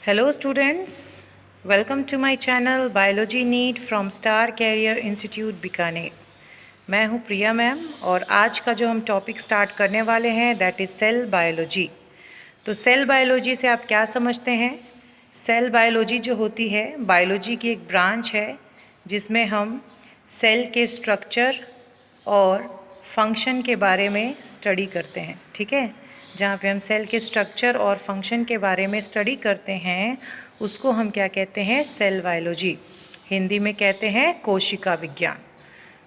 Hello students, welcome to my channel Biology NEET from Star Career Institute Bikaner. मैं हूँ प्रिया ma'am और आज का जो हम टॉपिक स्टार्ट करने वाले हैं दैट इज़ सेल बायोलॉजी। तो सेल बायोलॉजी से आप क्या समझते हैं? सेल बायोलॉजी जो होती है बायोलॉजी की एक ब्रांच है जिसमें हम सेल के स्ट्रक्चर और फंक्शन के बारे में स्टडी करते हैं, ठीक है। जहाँ पे हम सेल के स्ट्रक्चर और फंक्शन के बारे में स्टडी करते हैं उसको हम क्या कहते हैं? Cell biology. हिंदी में कहते हैं कोशिका विज्ञान।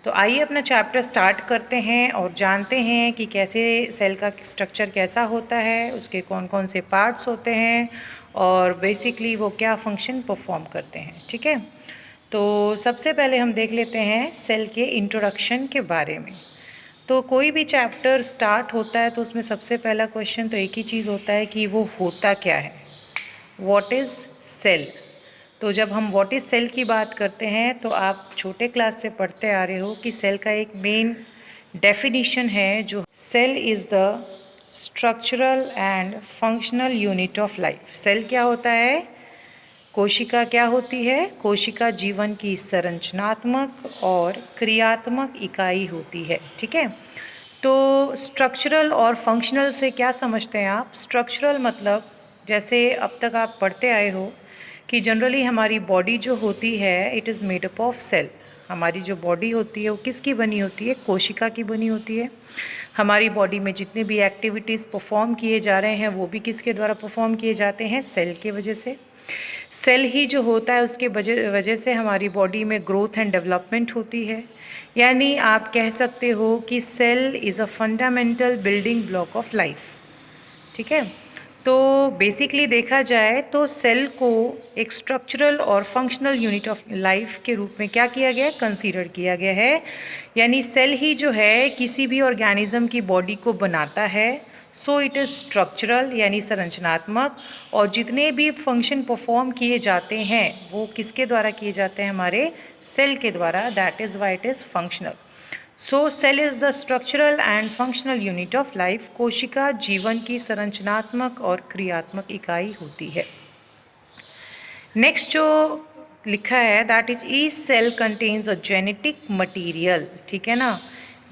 तो आइए अपना चैप्टर स्टार्ट करते हैं और जानते हैं कि कैसे सेल का स्ट्रक्चर कैसा होता है, उसके कौन कौन से पार्ट्स होते हैं और बेसिकली वो क्या फंक्शन परफॉर्म करते हैं, ठीक है। तो सबसे पहले हम देख लेते हैं सेल के इंट्रोडक्शन के बारे में। तो कोई भी चैप्टर स्टार्ट होता है तो उसमें सबसे पहला क्वेश्चन तो एक ही चीज़ होता है कि वो होता क्या है, व्हाट इज़ सेल। तो जब हम व्हाट इज़ सेल की बात करते हैं तो आप छोटे क्लास से पढ़ते आ रहे हो कि सेल का एक मेन डेफिनेशन है जो cell is the structural and functional unit of life. Cell क्या होता है? कोशिका क्या होती है? कोशिका जीवन की संरचनात्मक और क्रियात्मक इकाई होती है, ठीक है। तो स्ट्रक्चरल और फंक्शनल से क्या समझते हैं आप? स्ट्रक्चरल मतलब जैसे अब तक आप पढ़ते आए हो कि जनरली हमारी बॉडी जो होती है it is made up of cell. हमारी जो बॉडी होती है वो किसकी बनी होती है? कोशिका की बनी होती है। हमारी बॉडी में जितने भी एक्टिविटीज़ परफॉर्म किए जा रहे हैं वो भी किसके द्वारा परफॉर्म किए जाते हैं? सेल के वजह से। सेल ही जो होता है उसके वजह से हमारी बॉडी में ग्रोथ एंड डेवलपमेंट होती है। यानी आप कह सकते हो कि cell is a fundamental building block of life, ठीक है। तो बेसिकली देखा जाए तो सेल को एक स्ट्रक्चरल और फंक्शनल यूनिट ऑफ लाइफ के रूप में क्या किया गया है? कंसीडर किया गया है। यानी सेल ही जो है किसी भी ऑर्गेनिज्म की बॉडी को बनाता है। सो इट इज़ स्ट्रक्चरल यानी संरचनात्मक, और जितने भी फंक्शन परफॉर्म किए जाते हैं वो किसके द्वारा किए जाते हैं? हमारे सेल के द्वारा। That is why it is functional. So cell is the structural and functional unit of life. कोशिका जीवन की संरचनात्मक और क्रियात्मक इकाई होती है। नेक्स्ट जो लिखा है that is each cell contains a genetic material, ठीक है ना।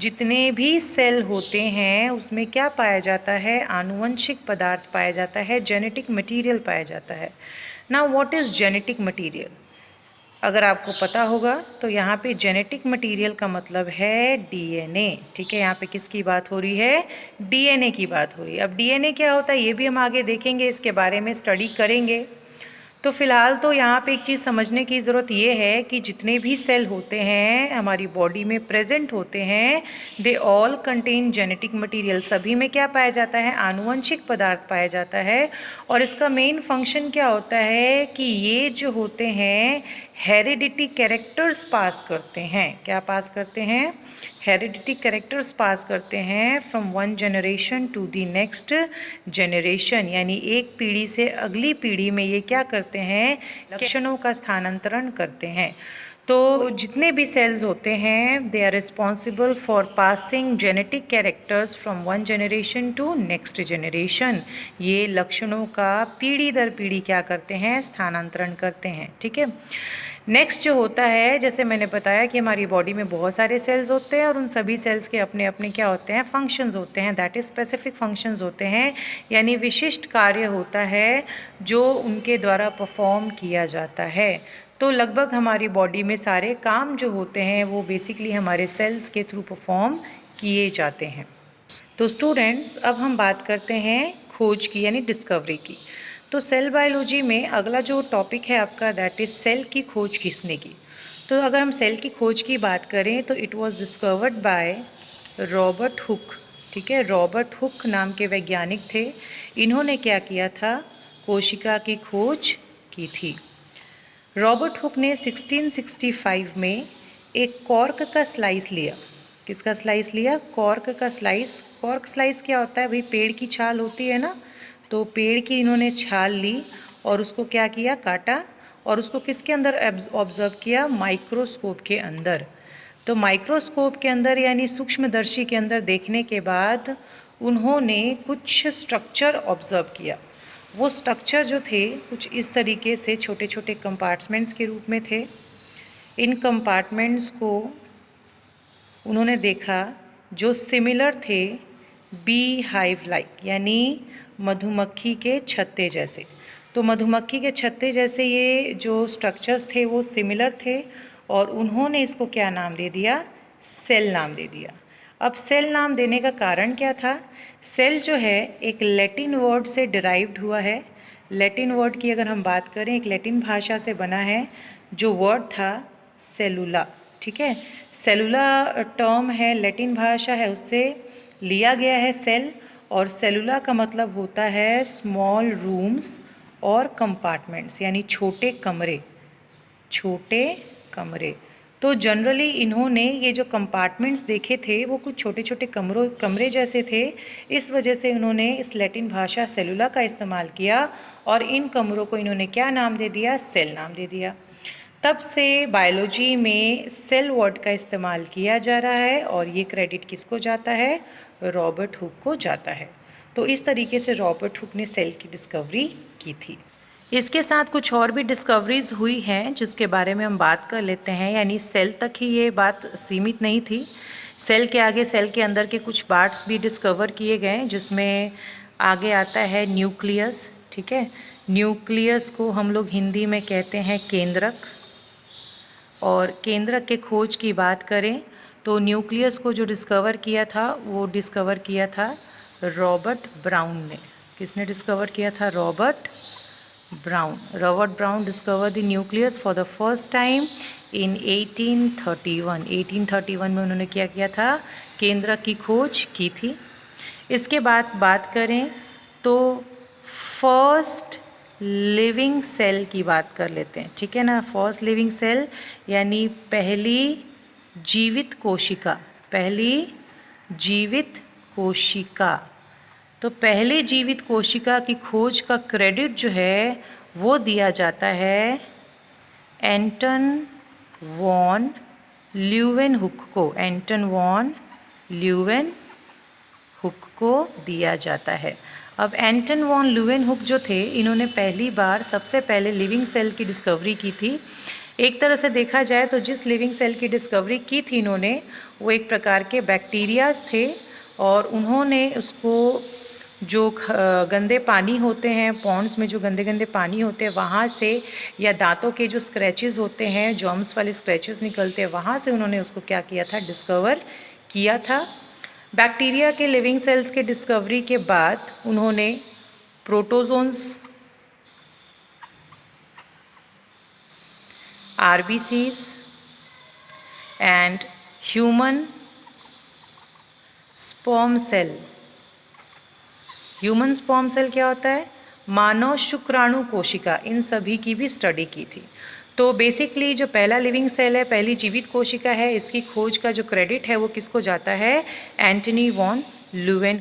जितने भी सेल होते हैं उसमें क्या पाया जाता है? आनुवंशिक पदार्थ पाया जाता है, जेनेटिक मटीरियल पाया जाता है। Now what is genetic material? अगर आपको पता होगा तो यहाँ पे जेनेटिक मटेरियल का मतलब है डीएनए, ठीक है। यहाँ पे किसकी बात हो रही है? डीएनए की बात हो रही है। अब डीएनए क्या होता है ये भी हम आगे देखेंगे, इसके बारे में स्टडी करेंगे। तो फिलहाल तो यहाँ पे एक चीज़ समझने की ज़रूरत ये है कि जितने भी सेल होते हैं हमारी बॉडी में प्रेजेंट होते हैं they all contain genetic material. सभी में क्या पाया जाता है? आनुवंशिक पदार्थ पाया जाता है। और इसका मेन फंक्शन क्या होता है कि ये जो होते हैं हेरिडिटी कैरेक्टर्स पास करते हैं। क्या पास करते हैं? हेरिडिटी कैरेक्टर्स पास करते हैं from one generation to the next generation. यानी एक पीढ़ी से अगली पीढ़ी में ये क्या करते हैं? लक्षणों का स्थानांतरण करते हैं। तो जितने भी सेल्स होते हैं they are responsible for passing genetic characters from one generation to next generation. ये लक्षणों का पीढ़ी दर पीढ़ी क्या करते हैं? स्थानांतरण करते हैं, ठीक है। नेक्स्ट जो होता है, जैसे मैंने बताया कि हमारी बॉडी में बहुत सारे सेल्स होते हैं और उन सभी सेल्स के अपने अपने क्या होते हैं? फंक्शंस होते हैं। दैट इज स्पेसिफिक फंक्शंस होते हैं, यानी विशिष्ट कार्य होता है जो उनके द्वारा परफॉर्म किया जाता है। तो लगभग हमारी बॉडी में सारे काम जो होते हैं वो बेसिकली हमारे सेल्स के थ्रू परफॉर्म किए जाते हैं। तो स्टूडेंट्स अब हम बात करते हैं खोज की यानी डिस्कवरी की। तो सेल बायोलॉजी में अगला जो टॉपिक है आपका दैट इज़ सेल की खोज किसने की। तो अगर हम सेल की खोज की बात करें तो it was discovered by Robert Hooke, ठीक है। रॉबर्ट हुक नाम के वैज्ञानिक थे। इन्होंने क्या किया था? कोशिका की खोज की थी। रॉबर्ट हुक ने 1665 में एक कॉर्क का स्लाइस लिया। किसका स्लाइस लिया? कॉर्क का स्लाइस। कॉर्क स्लाइस क्या होता है भाई? पेड़ की छाल होती है ना, तो पेड़ की इन्होंने छाल ली और उसको क्या किया? काटा और उसको किसके अंदर ऑब्जर्व किया? माइक्रोस्कोप के अंदर। तो माइक्रोस्कोप के अंदर यानी सूक्ष्मदर्शी के अंदर देखने के बाद उन्होंने कुछ स्ट्रक्चर ऑब्जर्व किया। वो स्ट्रक्चर जो थे कुछ इस तरीके से छोटे छोटे कंपार्टमेंट्स के रूप में थे। इन कंपार्टमेंट्स को उन्होंने देखा जो सिमिलर थे बी हाइव लाइक, यानी मधुमक्खी के छत्ते जैसे। तो मधुमक्खी के छत्ते जैसे ये जो स्ट्रक्चर्स थे वो सिमिलर थे और उन्होंने इसको क्या नाम दे दिया, सेल नाम दे दिया। अब सेल नाम देने का कारण क्या था? सेल जो है एक लैटिन वर्ड से डिराइव्ड हुआ है। लैटिन वर्ड की अगर हम बात करें, एक लैटिन भाषा से बना है जो वर्ड था सेलुला। ठीक है, सेलुला टर्म है, लैटिन भाषा है, उससे लिया गया है सेल। और सेलुला का मतलब होता है स्मॉल रूम्स और कंपार्टमेंट्स, यानी छोटे कमरे, छोटे कमरे। तो जनरली इन्होंने ये जो कंपार्टमेंट्स देखे थे वो कुछ छोटे छोटे कमरे जैसे थे। इस वजह से उन्होंने इस लैटिन भाषा सेलुला का इस्तेमाल किया और इन कमरों को इन्होंने क्या नाम दे दिया, सेल नाम दे दिया। तब से बायोलॉजी में सेल वर्ड का इस्तेमाल किया जा रहा है और ये क्रेडिट किसको जाता है, रॉबर्ट हुक को जाता है। तो इस तरीके से रॉबर्ट हुक ने सेल की डिस्कवरी की थी। इसके साथ कुछ और भी डिस्कवरीज हुई हैं जिसके बारे में हम बात कर लेते हैं, यानी सेल तक ही ये बात सीमित नहीं थी। सेल के आगे सेल के अंदर के कुछ पार्ट्स भी डिस्कवर किए गए, जिसमें आगे आता है न्यूक्लियस। ठीक है, न्यूक्लियस को हम लोग हिंदी में कहते हैं केंद्रक। और केंद्रक के खोज की बात करें तो न्यूक्लियस को जो डिस्कवर किया था वो डिस्कवर किया था रॉबर्ट ब्राउन ने। किसने डिस्कवर किया था? Robert brown. Robert brown discover the nucleus for the first time in 1831। 1831 में उन्होंने क्या किया था? केंद्रक की खोज की थी। इसके बाद बात करें तो फर्स्ट लिविंग सेल की बात कर लेते हैं। ठीक है ना, फर्स्ट लिविंग सेल यानी पहली जीवित कोशिका, पहली जीवित कोशिका। तो पहले जीवित कोशिका की खोज का क्रेडिट जो है वो दिया जाता है एंटन वॉन ल्यूवेनहुक को। एंटन वॉन ल्यूवेनहुक को दिया जाता है। अब एंटन वॉन ल्यूवेनहुक जो थे, इन्होंने पहली बार सबसे पहले लिविंग सेल की डिस्कवरी की थी। एक तरह से देखा जाए तो जिस लिविंग सेल की डिस्कवरी की थी इन्होंने, वो एक प्रकार के बैक्टीरियाज थे और उन्होंने उसको जो गंदे पानी होते हैं, पॉन्ड्स में जो गंदे गंदे पानी होते हैं वहाँ से, या दांतों के जो स्क्रैचेस होते हैं, जर्म्स वाले स्क्रैचेस निकलते हैं, वहाँ से उन्होंने उसको क्या किया था, डिस्कवर किया था। बैक्टीरिया के लिविंग सेल्स के डिस्कवरी के बाद उन्होंने protozoans, RBCs and human sperm cell. Human sperm cell क्या होता है? मानव शुक्राणु कोशिका। इन सभी की भी स्टडी की थी। तो बेसिकली जो पहला लिविंग सेल है, पहली जीवित कोशिका है, इसकी खोज का जो क्रेडिट है वो किसको जाता है? Antony von Leeuwen